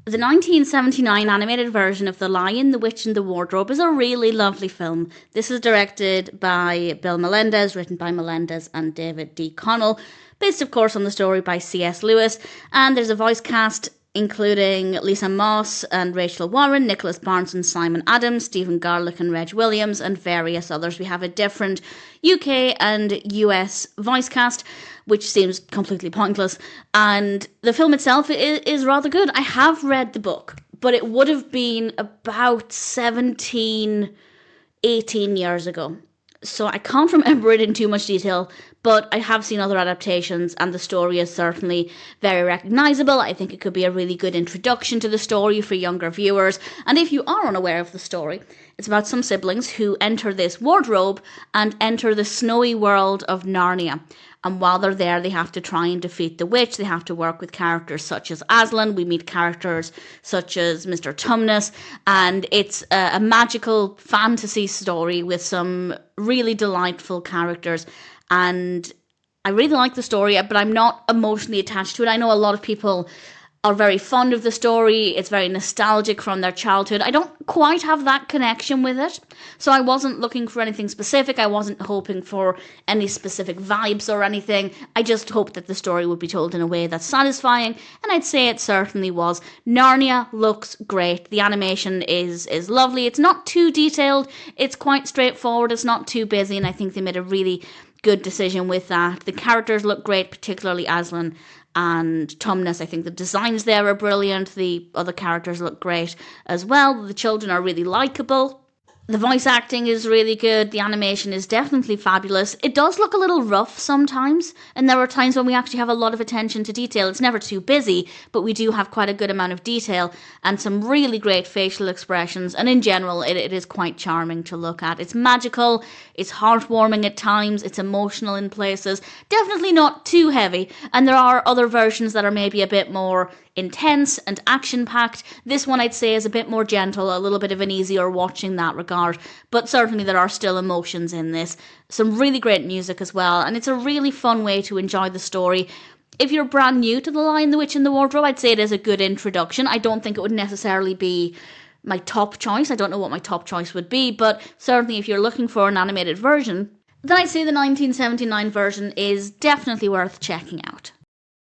The 1979 animated version of The Lion, the Witch and the Wardrobe is a really lovely film. This is directed by Bill Melendez, written by Melendez and David D. Connell, based of course on the story by C.S. Lewis, and there's a voice cast including Lisa Moss and Rachel Warren, Nicholas Barnes and Simon Adams, Stephen Garlick and Reg Williams, and various others. We have a different UK and US voice cast, which seems completely pointless. And the film itself is rather good. I have read the book, but it would have been about 17, 18 years ago. So I can't remember it in too much detail, but I have seen other adaptations and the story is certainly very recognisable. I think it could be a really good introduction to the story for younger viewers. And if you are unaware of the story, it's about some siblings who enter this wardrobe and enter the snowy world of Narnia. And while they're there, they have to try and defeat the witch. They have to work with characters such as Aslan. We meet characters such as Mr. Tumnus. And it's a magical fantasy story with some really delightful characters. And I really like the story, but I'm not emotionally attached to it. I know a lot of people are very fond of the story. It's very nostalgic from their childhood. I don't quite have that connection with it. So I wasn't looking for anything specific. I wasn't hoping for any specific vibes or anything. I just hoped that the story would be told in a way that's satisfying. And I'd say it certainly was. Narnia looks great. The animation is lovely. It's not too detailed. It's quite straightforward. It's not too busy. And I think they made a really good decision with that. The characters look great, particularly Aslan and Tumnus. I think the designs there are brilliant. The other characters look great as well. The children are really likeable. The voice acting is really good. The animation is definitely fabulous. It does look a little rough sometimes, and there are times when we actually have a lot of attention to detail. It's never too busy, but we do have quite a good amount of detail and some really great facial expressions, and in general, it is quite charming to look at. It's magical, it's heartwarming at times, it's emotional in places, definitely not too heavy, and there are other versions that are maybe a bit more intense and action-packed. This one I'd say is a bit more gentle, a little bit of an easier watch in that regard, but certainly there are still emotions in this. Some really great music as well, and it's a really fun way to enjoy the story. If you're brand new to The Lion, the Witch and the Wardrobe, I'd say it is a good introduction. I don't think it would necessarily be my top choice. I don't know what my top choice would be, but certainly if you're looking for an animated version, then I'd say the 1979 version is definitely worth checking out.